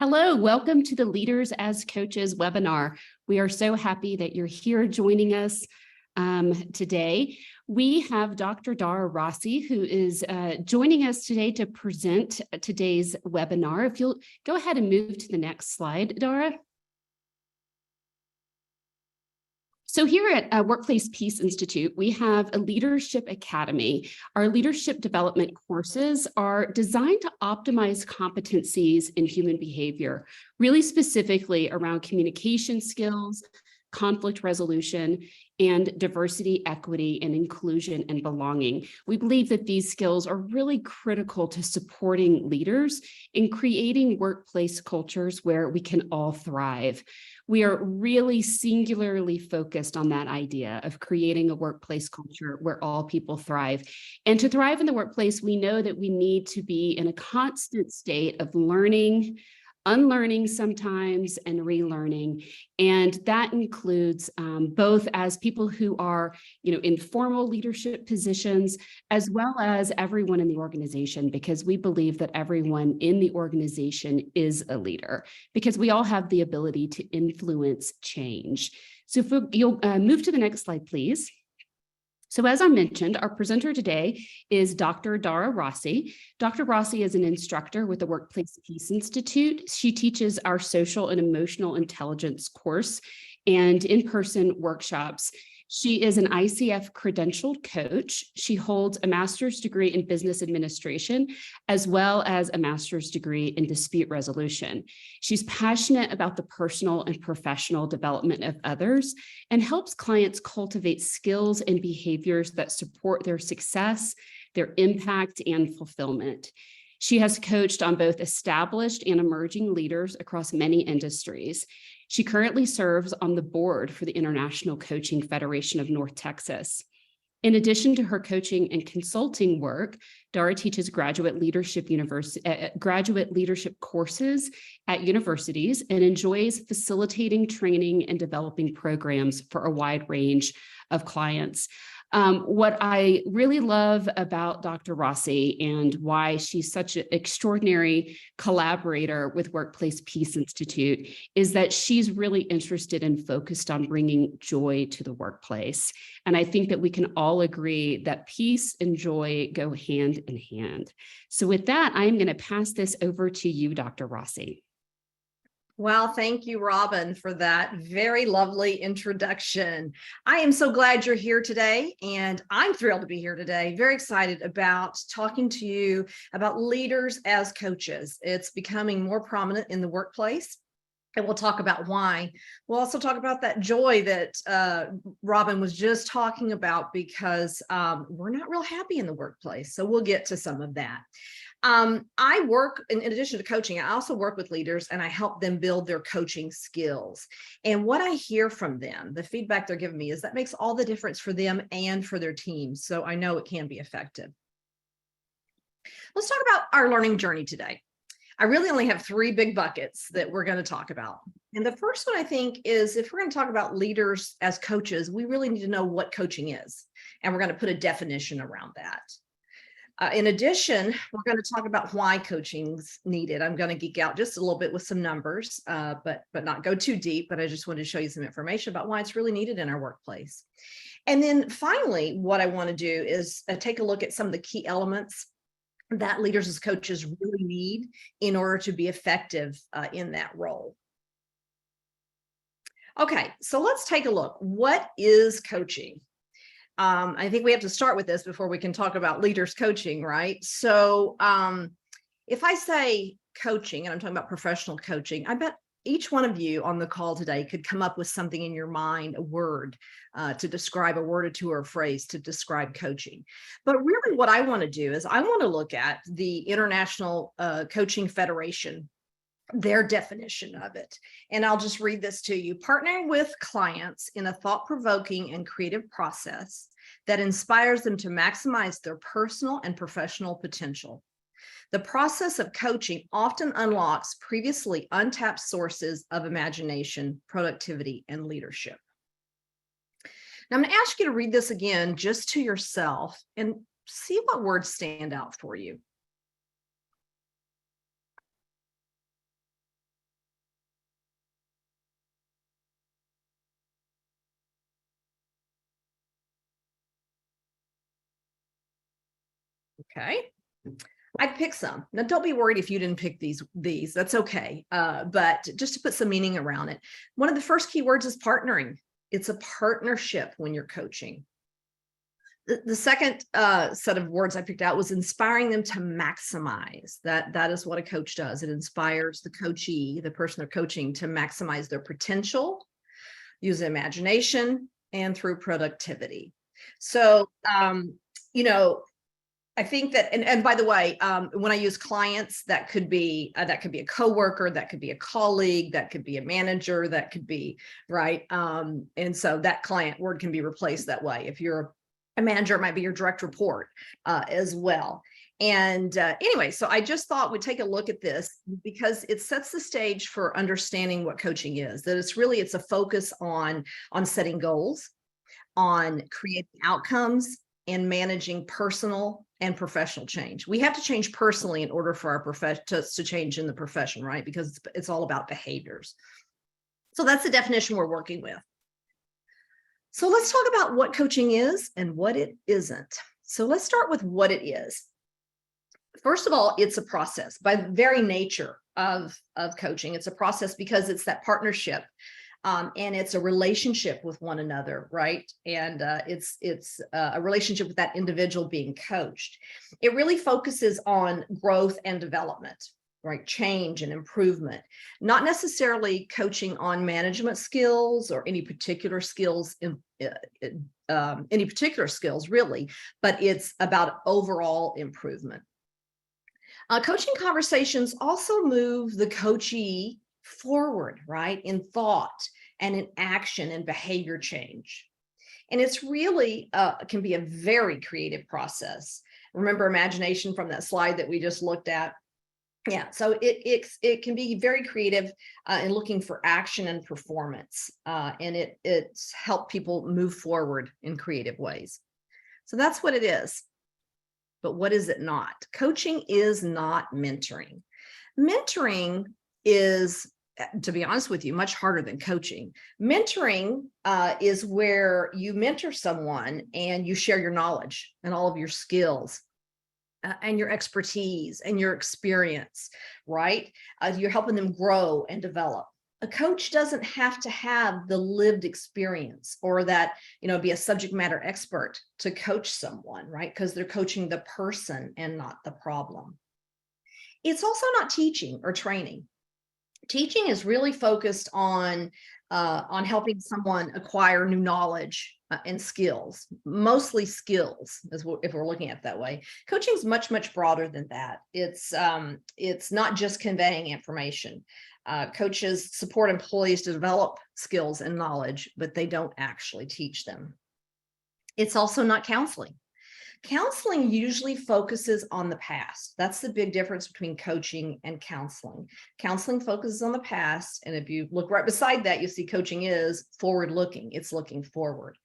Hello, welcome to the Leaders as Coaches webinar. We are so happy that you're here joining us today. We have Dr. Dara Rossi, who is joining us today to present today's webinar. If you'll go ahead and move to the next slide, Dara. So here at Workplace Peace Institute, we have a Leadership Academy. Our leadership development courses are designed to optimize competencies in human behavior, really specifically around communication skills, conflict resolution, and diversity, equity, and inclusion and belonging. We believe that these skills are really critical to supporting leaders in creating workplace cultures where we can all thrive. We are really singularly focused on that idea of creating a workplace culture where all people thrive. And to thrive in the workplace, we know that we need to be in a constant state of learning, unlearning sometimes, and relearning. And that includes both as people who are, in formal leadership positions, as well as everyone in the organization, because we believe that everyone in the organization is a leader, because we all have the ability to influence change. So if you'll move to the next slide, please. So as I mentioned, our presenter today is Dr. Dara Rossi. Dr. Rossi is an instructor with the Workplace Peace Institute. She teaches our social and emotional intelligence course and in-person workshops. She is an ICF credentialed coach. She holds a master's degree in business administration, as well as a master's degree in dispute resolution. She's passionate about the personal and professional development of others and helps clients cultivate skills and behaviors that support their success, their impact, and fulfillment. She has coached on both established and emerging leaders across many industries. She currently serves on the board for the International Coaching Federation of North Texas. In addition to her coaching and consulting work, Dara teaches graduate leadership courses at universities and enjoys facilitating training and developing programs for a wide range of clients. What I really love about Dr. Rossi and why she's such an extraordinary collaborator with Workplace Peace Institute is that she's really interested and focused on bringing joy to the workplace. And I think that we can all agree that peace and joy go hand in hand. So with that, I'm going to pass this over to you, Dr. Rossi. Well, thank you, Robin, for that very lovely introduction. I am so glad you're here today, and I'm thrilled to be here today. Very excited about talking to you about leaders as coaches. It's becoming more prominent in the workplace, and we'll talk about why. We'll also talk about that joy that Robin was just talking about, because we're not real happy in the workplace. So we'll get to some of that. I work, in addition to coaching, I also work with leaders and I help them build their coaching skills. And what I hear from them, the feedback they're giving me, is that makes all the difference for them and for their teams. So I know it can be effective. Let's talk about our learning journey today. I really only have three big buckets that we're going to talk about. And the first one, I think, is if we're going to talk about leaders as coaches, we really need to know what coaching is. And we're going to put a definition around that. In addition, we're going to talk about why coaching's needed. I'm going to geek out just a little bit with some numbers, but not go too deep, but I just wanted to show you some information about why it's really needed in our workplace. And then finally, what I want to do is take a look at some of the key elements that leaders as coaches really need in order to be effective in that role. Okay, so let's take a look. What is coaching? I think we have to start with this before we can talk about leaders coaching, right? So if I say coaching, and I'm talking about professional coaching, I bet each one of you on the call today could come up with something in your mind, a word to describe, a word or two or a phrase to describe coaching. But really what I want to do is I want to look at the International Coaching Federation, their definition of it. And I'll just read this to you. Partnering with clients in a thought-provoking and creative process that inspires them to maximize their personal and professional potential. The process of coaching often unlocks previously untapped sources of imagination, productivity, and leadership. Now I'm going to ask you to read this again just to yourself and see what words stand out for you. Okay. I picked some. Now, don't be worried if you didn't pick these. That's okay. But just to put some meaning around it, one of the first key words is partnering. It's a partnership when you're coaching. The second set of words I picked out was inspiring them to maximize. That is what a coach does. It inspires the coachee, the person they're coaching, to maximize their potential, use imagination, and through productivity. So, you know, I think that, and by the way, when I use clients, that could be a coworker, that could be a colleague, that could be a manager, that could be right. And so that client word can be replaced that way. If you're a manager, it might be your direct report as well. And anyway, so I just thought we'd take a look at this because it sets the stage for understanding what coaching is. That it's a focus on setting goals, on creating outcomes, and managing personal and professional change. We have to change personally in order for our profession to change in the profession, right? Because it's all about behaviors. So that's the definition we're working with. So let's talk about what coaching is and what it isn't. So let's start with what it is. First of all, it's a process. By the very nature of coaching, it's a process because it's that partnership. And it's a relationship with one another, right? And it's a relationship with that individual being coached. It really focuses on growth and development, right? Change and improvement, not necessarily coaching on management skills or any particular skills really, but it's about overall improvement. Coaching conversations also move the coachee forward, right? In thought and in action and behavior change. And it's really can be a very creative process. Remember imagination from that slide that we just looked at? Yeah, so it can be very creative in looking for action and performance. And it's helped people move forward in creative ways. So that's what it is. But what is it not? Coaching is not mentoring. Mentoring is, to be honest with you, much harder than coaching. Mentoring is where you mentor someone and you share your knowledge and all of your skills and your expertise and your experience, right? You're helping them grow and develop. A coach doesn't have to have the lived experience or that, be a subject matter expert to coach someone, right? Because they're coaching the person and not the problem. It's also not teaching or training. Teaching is really focused on helping someone acquire new knowledge and skills, mostly skills, if we're looking at it that way. Coaching is much, much broader than that. It's not just conveying information. Coaches support employees to develop skills and knowledge, but they don't actually teach them. It's also not counseling. Counseling usually focuses on the past. That's the big difference between coaching and counseling. Counseling focuses on the past. And if you look right beside that, you see coaching is forward looking. It's looking forward.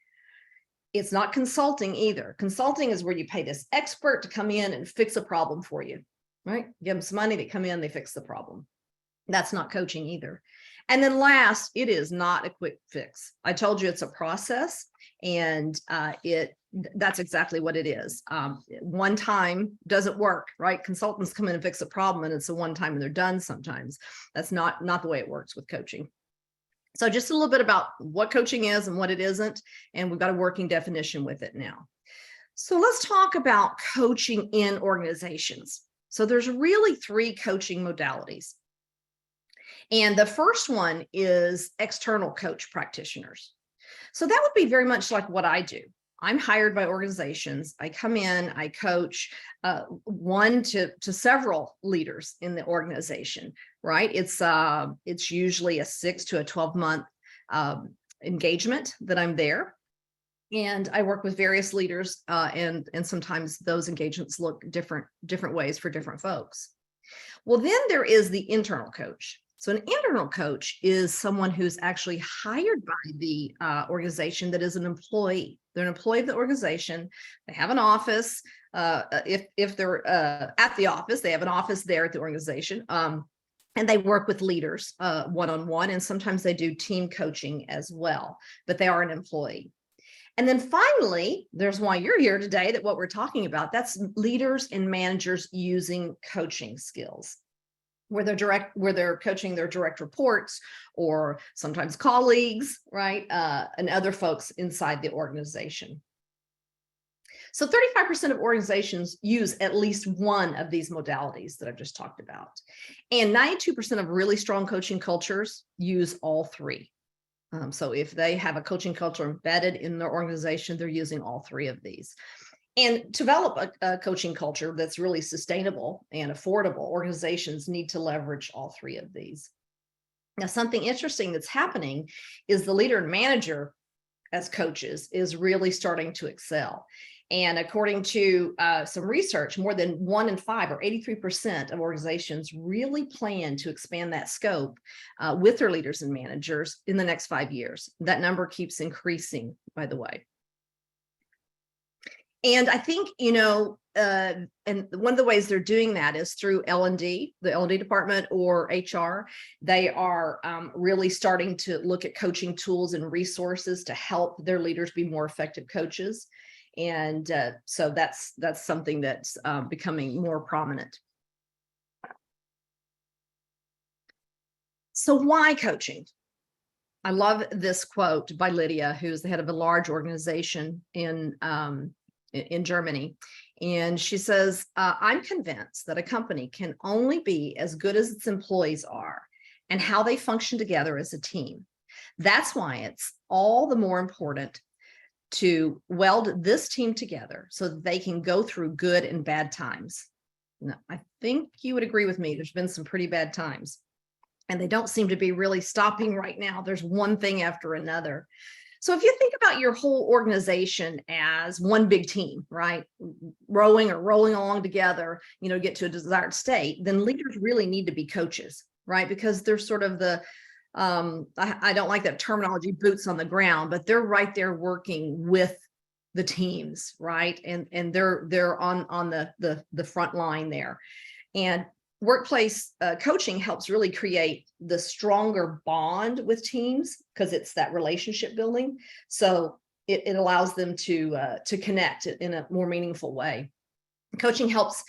It's not consulting either. Consulting is where you pay this expert to come in and fix a problem for you, right? Give them some money, they come in, they fix the problem. That's not coaching either. And then last, it is not a quick fix. I told you it's a process, and that's exactly what it is. One time doesn't work, right? Consultants come in and fix a problem, and it's a one time and they're done sometimes. That's not the way it works with coaching. So just a little bit about what coaching is and what it isn't, and we've got a working definition with it now. So let's talk about coaching in organizations. So there's really 3 coaching modalities. And the first one is external coach practitioners. So that would be very much like what I do. I'm hired by organizations. I come in, I coach one to several leaders in the organization, right? It's usually a 6 to a 12-month engagement that I'm there. And I work with various leaders, and sometimes those engagements look different ways for different folks. Well, then there is the internal coach. So an internal coach is someone who's actually hired by the organization that is an employee. They're an employee of the organization. They have an office. If they're at the office, they have an office there at the organization. And they work with leaders one-on-one, and sometimes they do team coaching as well, but they are an employee. And then finally, there's why you're here today, that what we're talking about, that's leaders and managers using coaching skills, where they're coaching their direct reports or sometimes colleagues, right? And other folks inside the organization. So 35% of organizations use at least one of these modalities that I've just talked about. And 92% of really strong coaching cultures use all three. So if they have a coaching culture embedded in their organization, they're using all three of these. And to develop a coaching culture that's really sustainable and affordable, organizations need to leverage all three of these. Now, something interesting that's happening is the leader and manager as coaches is really starting to excel. And according to some research, more than 1 in 5 or 83% of organizations really plan to expand that scope with their leaders and managers in the next 5 years. That number keeps increasing, by the way. And I think, and one of the ways they're doing that is through L&D, the L&D department, or HR. They are really starting to look at coaching tools and resources to help their leaders be more effective coaches. And so that's something that's becoming more prominent. So why coaching? I love this quote by Lydia, who's the head of a large organization in Germany. And she says, I'm convinced that a company can only be as good as its employees are and how they function together as a team. That's why it's all the more important to weld this team together so that they can go through good and bad times. Now, I think you would agree with me. There's been some pretty bad times, and they don't seem to be really stopping right now. There's one thing after another. So if you think about your whole organization as one big team, right, rowing or rolling along together, get to a desired state, then leaders really need to be coaches, right? Because they're sort of the, I don't like that terminology, boots on the ground, but they're right there working with the teams, right? And they're on the front line there. And workplace coaching helps really create the stronger bond with teams because it's that relationship building. So it allows them to connect in a more meaningful way. Coaching helps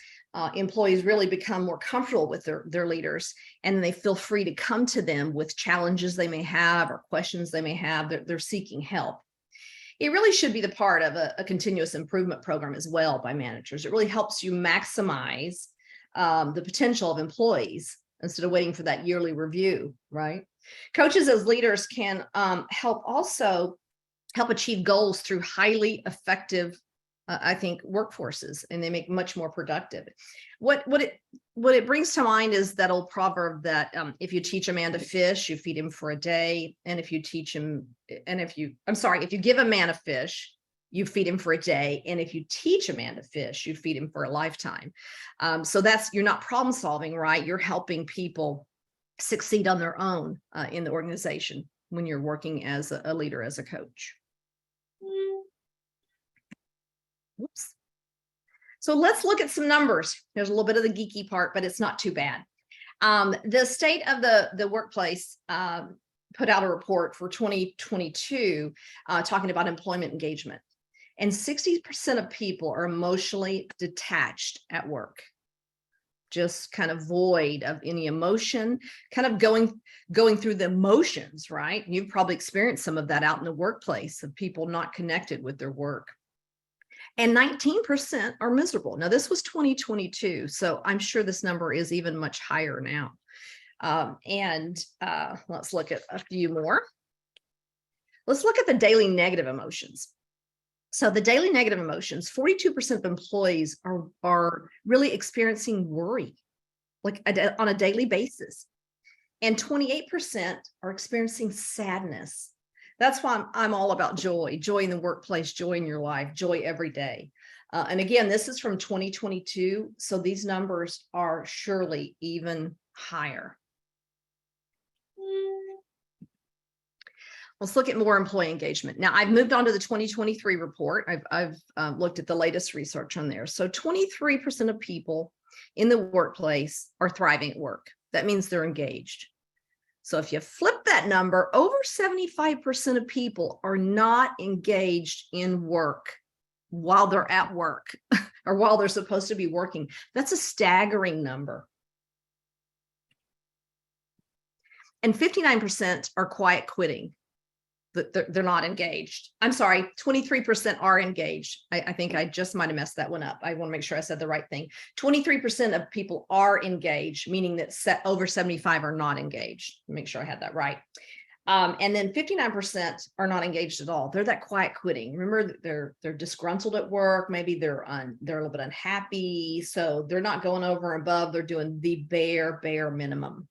employees really become more comfortable with their leaders, and then they feel free to come to them with challenges they may have or questions they may have. They're seeking help. It really should be the part of a continuous improvement program as well by managers. It really helps you maximize the potential of employees instead of waiting for that yearly review, right? Coaches as leaders can help achieve goals through highly effective, I think, workforces, and they make much more productive. What it brings to mind is that old proverb that if you teach a man to fish, you feed him for a day, and if you give a man a fish, you feed him for a day. And if you teach a man to fish, you feed him for a lifetime. So you're not problem solving, right? You're helping people succeed on their own in the organization when you're working as a leader, as a coach. Whoops. So let's look at some numbers. There's a little bit of the geeky part, but it's not too bad. The State of the Workplace put out a report for 2022 talking about employment engagement. And 60% of people are emotionally detached at work, just kind of void of any emotion, kind of going through the motions, right? You've probably experienced some of that out in the workplace, of people not connected with their work. And 19% are miserable. Now, this was 2022, so I'm sure this number is even much higher now. Let's look at a few more. Let's look at the daily negative emotions. So the daily negative emotions, 42% of employees are really experiencing worry, like on a daily basis. And 28% are experiencing sadness. That's why I'm all about joy in the workplace, joy in your life, joy every day. And again, this is from 2022. So these numbers are surely even higher. Let's look at more employee engagement. Now, I've moved on to the 2023 report. I've looked at the latest research on there. So 23% of people in the workplace are thriving at work. That means they're engaged. So if you flip that that number, over 75% of people are not engaged in work while they're at work or while they're supposed to be working. That's a staggering number. And 59% are quiet quitting. They're not engaged. I'm sorry, 23% are engaged. I think I just might have messed that one up. I want to make sure I said the right thing. 23% of people are engaged, meaning that over 75 are not engaged. Make sure I had that right. And then 59% are not engaged at all. They're that quiet quitting. Remember, they're disgruntled at work. Maybe they're a little bit unhappy. So they're not going over and above. They're doing the bare minimum.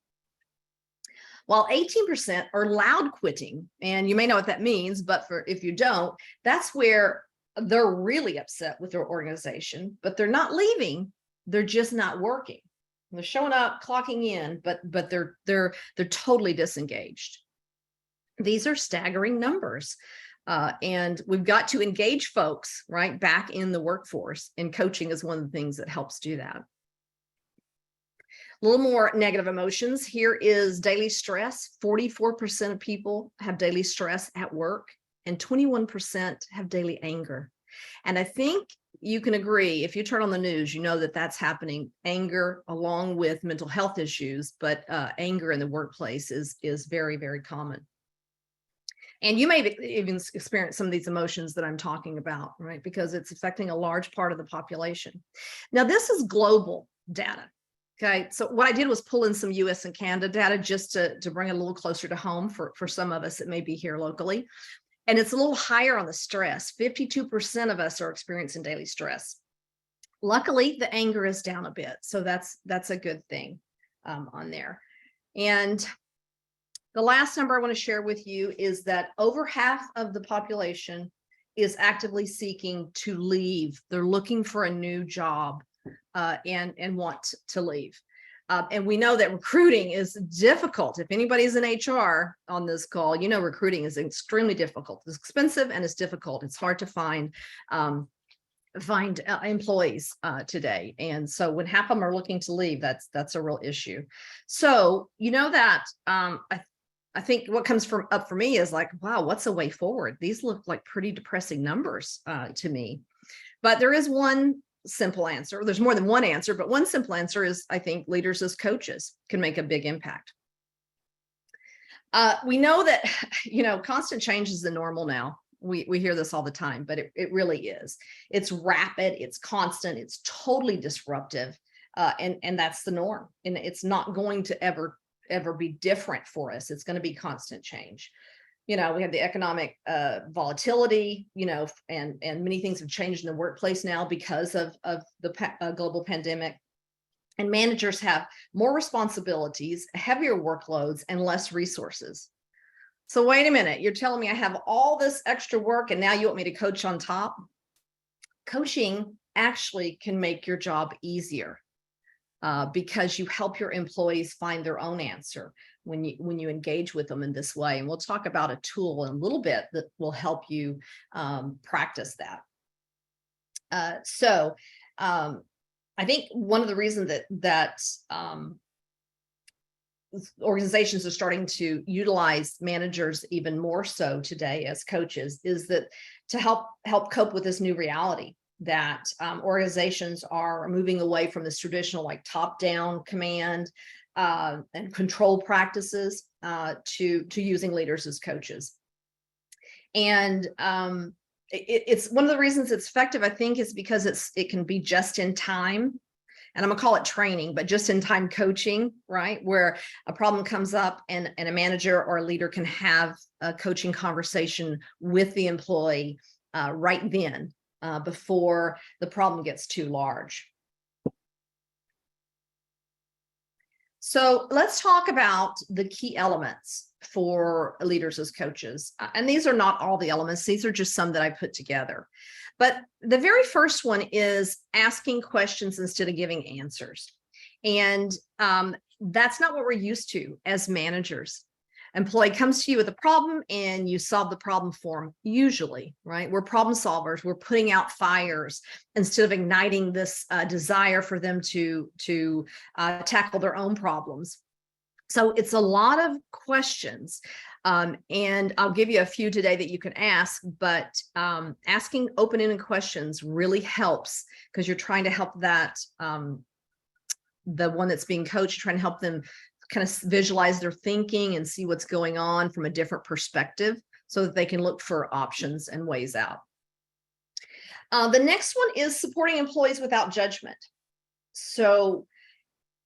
While 18% are loud quitting, and you may know what that means, but if you don't, that's where they're really upset with their organization, but they're not leaving. They're just not working. They're showing up, clocking in, but they're totally disengaged. These are staggering numbers. And we've got to engage folks right back in the workforce, and coaching is one of the things that helps do that. A little more negative emotions. Here is daily stress. 44% of people have daily stress at work, and 21% have daily anger. And I think you can agree, if you turn on the news, you know that that's happening. Anger along with mental health issues, but anger in the workplace is very, very common. And you may even experience some of these emotions that I'm talking about, right? Because it's affecting a large part of the population. Now, this is global data. Okay, so what I did was pull in some US and Canada data just to bring it a little closer to home for some of us that may be here locally. And it's a little higher on the stress. 52% of us are experiencing daily stress. Luckily, the anger is down a bit. So that's a good thing on there. And the last number I want to share with you is that over half of the population is actively seeking to leave. They're looking for a new job. And want to leave. And we know that recruiting is difficult. If anybody's in HR on this call, you know recruiting is extremely difficult. It's expensive and it's difficult. It's hard to find employees today. And so when half of them are looking to leave, that's a real issue. So you know that I think what comes up for me is like, wow, what's a way forward? These look like pretty depressing numbers to me. But there is one simple answer. There's more than one answer, but one simple answer is, I think leaders as coaches can make a big impact. We know that, constant change is the normal now. We hear this all the time, but it really is. It's rapid, it's constant, it's totally disruptive. And that's the norm. And it's not going to ever be different for us. It's going to be constant change. We have the economic volatility, and many things have changed in the workplace now because of the global pandemic. And managers have more responsibilities, heavier workloads, and less resources. So wait a minute, you're telling me I have all this extra work and now you want me to coach on top? Coaching actually can make your job easier because you help your employees find their own answer when you engage with them in this way. And we'll talk about a tool in a little bit that will help you practice that. So I think one of the reasons that organizations are starting to utilize managers even more so today as coaches is that to help cope with this new reality that organizations are moving away from this traditional like top-down command and control practices to using leaders as coaches. And it's one of the reasons it's effective, I think, is because it can be just in time. And I'm gonna call it training, but just in time coaching, right? Where a problem comes up and a manager or a leader can have a coaching conversation with the employee right then before the problem gets too large. So let's talk about the key elements for leaders as coaches. And these are not all the elements. These are just some that I put together. But the very first one is asking questions instead of giving answers. And that's not what we're used to as managers. Employee comes to you with a problem and you solve the problem for them, usually, right? We're problem solvers. We're putting out fires instead of igniting this desire for them to tackle their own problems. So it's a lot of questions. And I'll give you a few today that you can ask, but asking open-ended questions really helps because you're trying to help that the one that's being coached, trying to help them kind of visualize their thinking and see what's going on from a different perspective so that they can look for options and ways out. The next one is supporting employees without judgment. So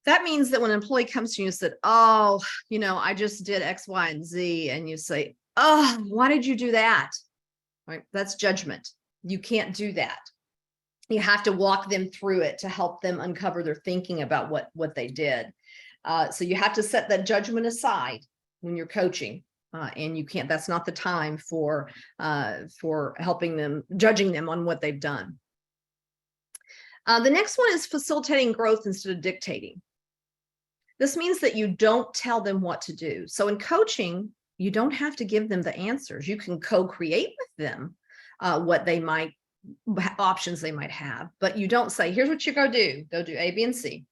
that means that when an employee comes to you and said, oh, I just did X, Y, and Z, and you say, oh, why did you do that? Right? That's judgment. You can't do that. You have to walk them through it to help them uncover their thinking about what they did. So you have to set that judgment aside when you're coaching, and you can't. That's not the time for helping them, judging them on what they've done. The next one is facilitating growth instead of dictating. This means that you don't tell them what to do. So in coaching, you don't have to give them the answers. You can co-create with them what they might, options they might have, but you don't say, here's what you go do A, B, and C.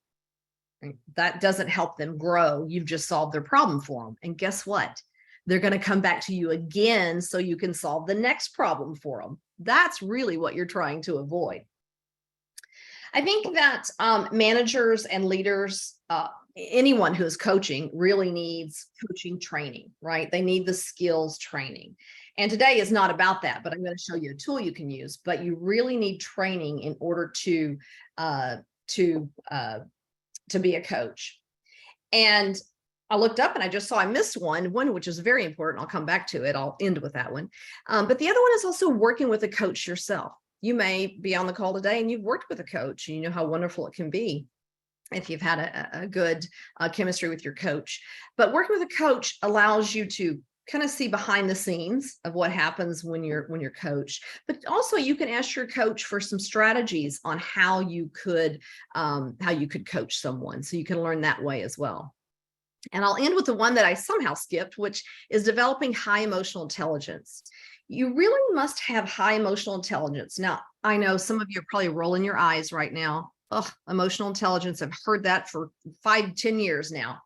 That doesn't help them grow. You've just solved their problem for them. And guess what? They're going to come back to you again so you can solve the next problem for them. That's really what you're trying to avoid. I think that managers and leaders, anyone who is coaching really needs coaching training, right? They need the skills training. And today is not about that, but I'm going to show you a tool you can use. But you really need training in order to be a coach. And I looked up and I just saw I missed one which is very important. I'll come back to it. I'll end with that one. But the other one is also working with a coach yourself. You may be on the call today and you've worked with a coach and you know how wonderful it can be if you've had a good chemistry with your coach. But working with a coach allows you to kind of see behind the scenes of what happens when you're coached. But also you can ask your coach for some strategies on how you could coach someone. So you can learn that way as well. And I'll end with the one that I somehow skipped, which is developing high emotional intelligence. You really must have high emotional intelligence. Now, I know some of you are probably rolling your eyes right now. Oh, emotional intelligence. I've heard that for 5-10 years now.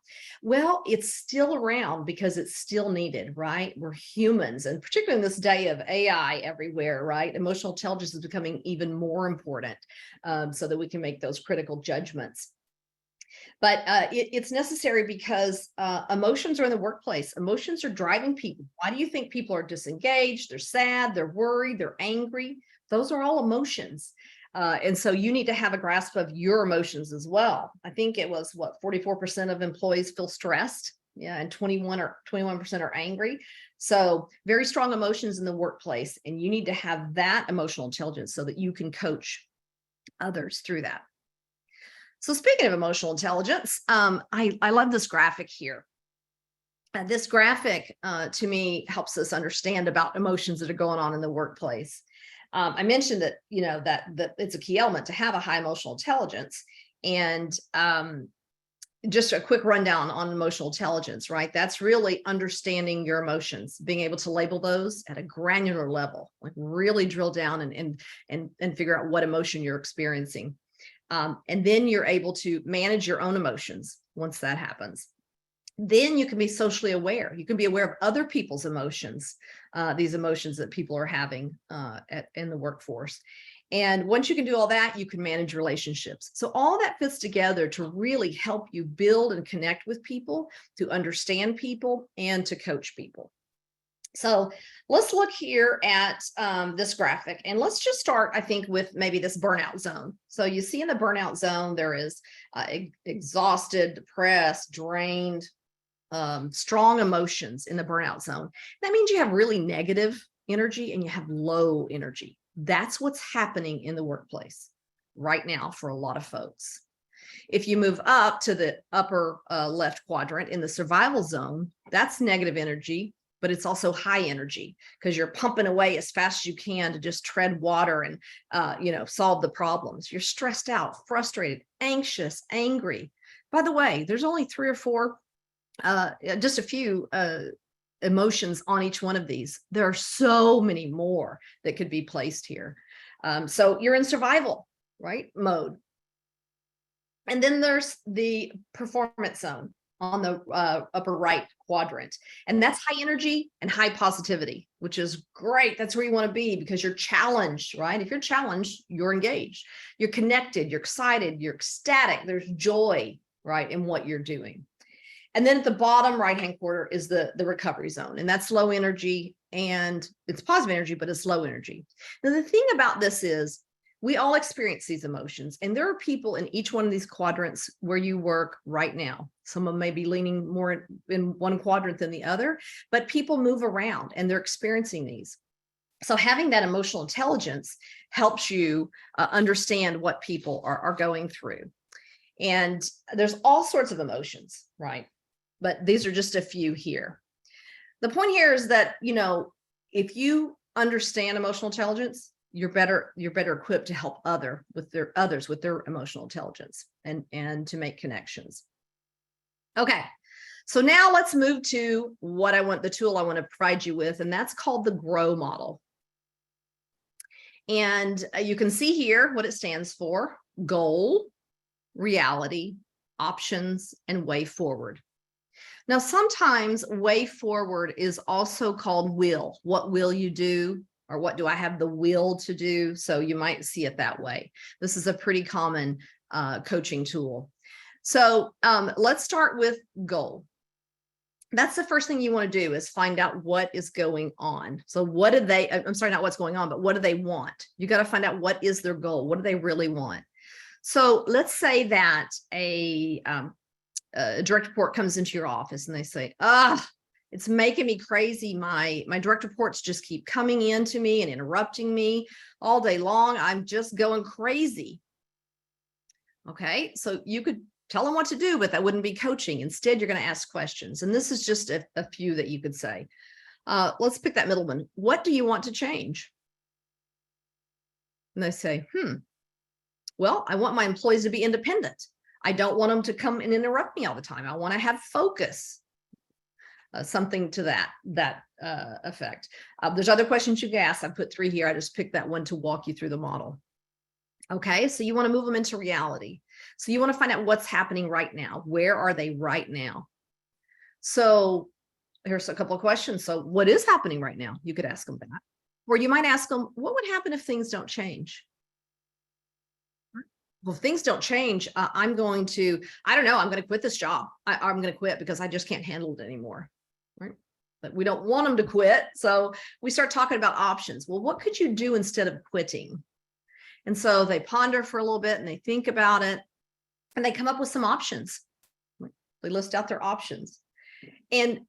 Well, it's still around because it's still needed, right? We're humans, and particularly in this day of AI everywhere, right? Emotional intelligence is becoming even more important so that we can make those critical judgments. But it's necessary because emotions are in the workplace. Emotions are driving people. Why do you think people are disengaged? They're sad, they're worried, they're angry. Those are all emotions. And so you need to have a grasp of your emotions as well. I think it was 44% of employees feel stressed. Yeah, and 21% are angry. So very strong emotions in the workplace, and you need to have that emotional intelligence so that you can coach others through that. So speaking of emotional intelligence, I love this graphic here. This graphic to me helps us understand about emotions that are going on in the workplace. I mentioned that, that it's a key element to have a high emotional intelligence. And just a quick rundown on emotional intelligence, right? That's really understanding your emotions, being able to label those at a granular level, like really drill down and figure out what emotion you're experiencing. And then you're able to manage your own emotions once that happens. Then you can be socially aware. You can be aware of other people's emotions, these emotions that people are having in the workforce. And once you can do all that, you can manage relationships. So all that fits together to really help you build and connect with people, to understand people, and to coach people. So let's look here at this graphic, and let's just start, I think, with maybe this burnout zone. So you see in the burnout zone, there is exhausted, depressed, drained, strong emotions in the burnout zone. That means you have really negative energy and you have low energy. That's what's happening in the workplace right now for a lot of folks. If you move up to the upper left quadrant in the survival zone, that's negative energy, but it's also high energy because you're pumping away as fast as you can to just tread water and, solve the problems. You're stressed out, frustrated, anxious, angry. By the way, there's only 3 or 4, just a few emotions on each one of these. There are so many more that could be placed here. So you're in survival, right, mode. And then there's the performance zone. on the upper right quadrant. And that's high energy and high positivity, which is great. That's where you want to be because you're challenged, right? If you're challenged, you're engaged, you're connected, you're excited, you're ecstatic. There's joy, right, in what you're doing. And then at the bottom right-hand corner is the recovery zone, and that's low energy, and it's positive energy, but it's low energy. Now, the thing about this is we all experience these emotions, and there are people in each one of these quadrants where you work right now. Some of them may be leaning more in one quadrant than the other, but people move around and they're experiencing these. So having that emotional intelligence helps you understand what people are going through. And there's all sorts of emotions, right? But these are just a few here. The point here is that, you know, if you understand emotional intelligence, you're better equipped to help others with their emotional intelligence and to make connections. Okay, so now let's move to the tool I want to provide you with, and that's called the GROW model. And you can see here what it stands for: goal, reality, options, and way forward. Now, sometimes way forward is also called will. What will you do? Or what do I have the will to do? So you might see it that way. This is a pretty common coaching tool. So let's start with goal. That's the first thing you want to do, is find out what is going on. So what do they, I'm sorry, not what's going on, but what do they want? You got to find out what is their goal. What do they really want? So let's say that a direct report comes into your office and they say, it's making me crazy. My direct reports just keep coming into me and interrupting me all day long. I'm just going crazy. Okay, so you could tell them what to do, but that wouldn't be coaching. Instead, you're going to ask questions. And this is just a few that you could say. Let's pick that middle one. What do you want to change? And they say, well, I want my employees to be independent. I don't want them to come and interrupt me all the time. I want to have focus. Something to that effect. There's other questions you can ask. I put 3 here. I just picked that one to walk you through the model. Okay, so you want to move them into reality. So you want to find out what's happening right now. Where are they right now? So here's a couple of questions. So what is happening right now? You could ask them that. Or you might ask them, what would happen if things don't change? Well, if things don't change, I'm going to quit this job. I'm going to quit because I just can't handle it anymore. Right? But we don't want them to quit. So we start talking about options. Well, what could you do instead of quitting? And so they ponder for a little bit and they think about it and they come up with some options. They list out their options. And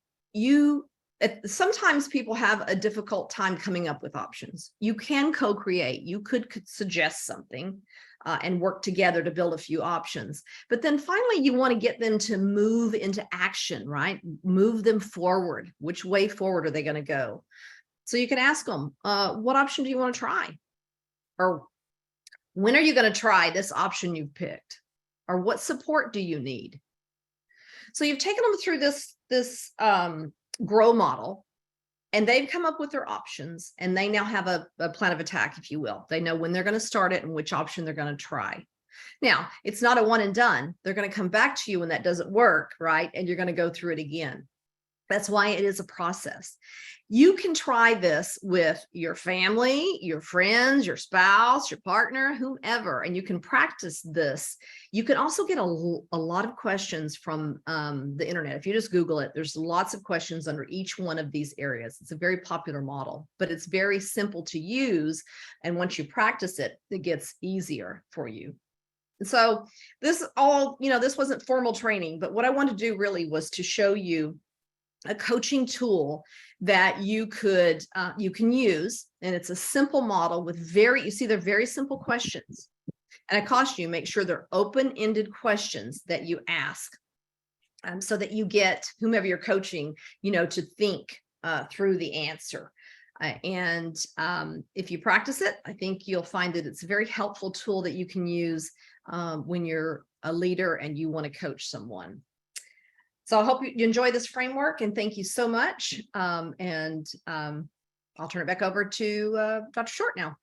sometimes people have a difficult time coming up with options. You can co-create. You could suggest something and work together to build a few options. But then finally, you want to get them to move into action, right? Move them forward. Which way forward are they going to go? So you can ask them, what option do you want to try? Or when are you going to try this option you've picked? Or what support do you need? So you've taken them through this GROW model, and they've come up with their options, and they now have a plan of attack, if you will. They know when they're going to start it and which option they're going to try. Now, it's not a one and done. They're going to come back to you when that doesn't work, right? And you're going to go through it again. That's why it is a process. You can try this with your family, your friends, your spouse, your partner, whomever, and you can practice this. You can also get a lot of questions from the internet. If you just Google it, there's lots of questions under each one of these areas. It's a very popular model, but it's very simple to use. And once you practice it, it gets easier for you. So this wasn't formal training, but what I wanted to do really was to show you a coaching tool that you can use, and it's a simple model with they're very simple questions, and I caution you, make sure they're open-ended questions that you ask, so that you get whomever you're coaching, to think through the answer. And if you practice it, I think you'll find that it's a very helpful tool that you can use when you're a leader and you want to coach someone. So I hope you enjoy this framework, and thank you so much. I'll turn it back over to Dr. Short now.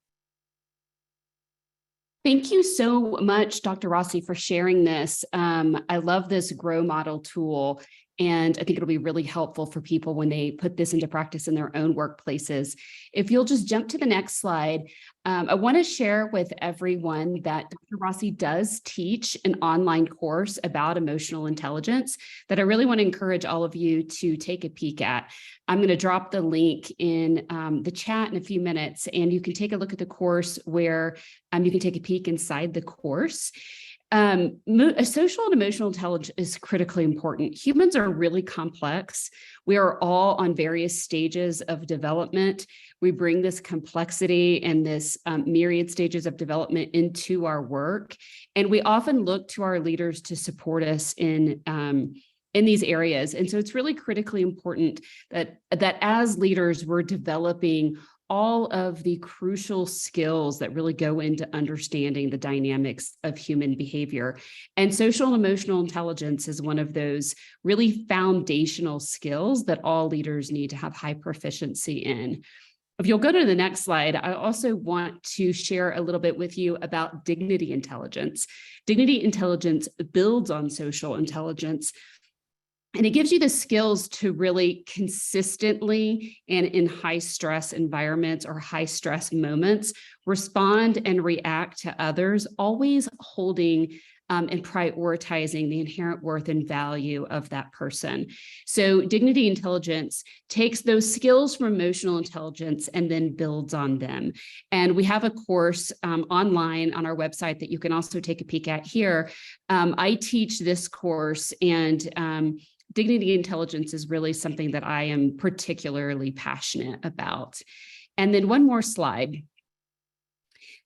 Thank you so much, Dr. Rossi, for sharing this. I love this GROW model tool, and I think it'll be really helpful for people when they put this into practice in their own workplaces. If you'll just jump to the next slide, I want to share with everyone that Dr. Rossi does teach an online course about emotional intelligence that I really want to encourage all of you to take a peek at. I'm going to drop the link in the chat in a few minutes, and you can take a look at the course where you can take a peek inside the course. Social and emotional intelligence is critically important. Humans are really complex. We are all on various stages of development. We bring this complexity and this myriad stages of development into our work. And we often look to our leaders to support us in these areas. And so it's really critically important that as leaders, we're developing all of the crucial skills that really go into understanding the dynamics of human behavior. And social and emotional intelligence is one of those really foundational skills that all leaders need to have high proficiency in. If you'll go to the next slide, I also want to share a little bit with you about dignity intelligence. Dignity intelligence builds on social intelligence, and it gives you the skills to really consistently and in high stress environments or high stress moments, respond and react to others, always holding and prioritizing the inherent worth and value of that person. So dignity intelligence takes those skills from emotional intelligence and then builds on them. And we have a course online on our website that you can also take a peek at here. I teach this course, and dignity intelligence is really something that I am particularly passionate about. And then one more slide.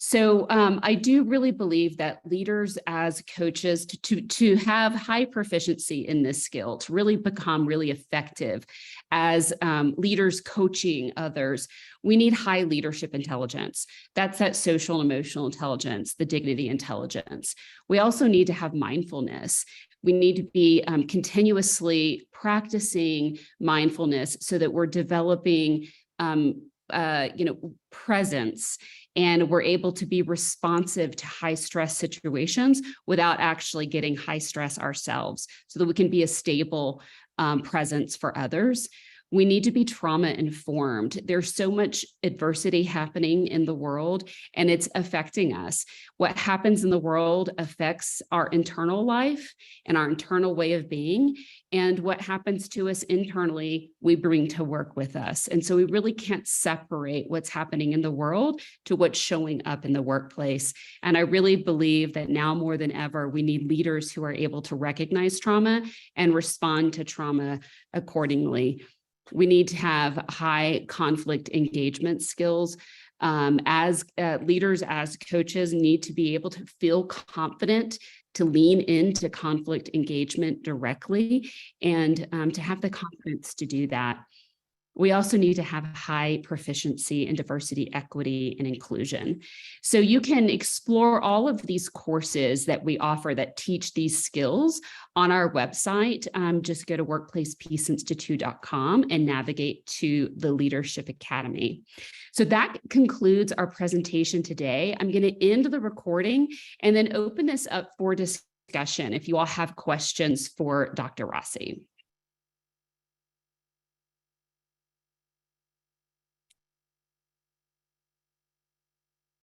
So I do really believe that leaders as coaches to have high proficiency in this skill, to really become really effective as leaders coaching others, we need high leadership intelligence. That's that social and emotional intelligence, the dignity intelligence. We also need to have mindfulness. We need to be continuously practicing mindfulness so that we're developing presence, and we're able to be responsive to high stress situations without actually getting high stress ourselves, so that we can be a stable presence for others. We need to be trauma informed. There's so much adversity happening in the world, and it's affecting us. What happens in the world affects our internal life and our internal way of being. And what happens to us internally, we bring to work with us. And so we really can't separate what's happening in the world to what's showing up in the workplace. And I really believe that now more than ever, we need leaders who are able to recognize trauma and respond to trauma accordingly. We need to have high conflict engagement skills. As leaders, as coaches, need to be able to feel confident to lean into conflict engagement directly, and to have the confidence to do that. We also need to have high proficiency in diversity, equity, and inclusion. So you can explore all of these courses that we offer that teach these skills on our website. Just go to workplacepeaceinstitute.com and navigate to the Leadership Academy. So that concludes our presentation today. I'm going to end the recording and then open this up for discussion if you all have questions for Dr. Rossi.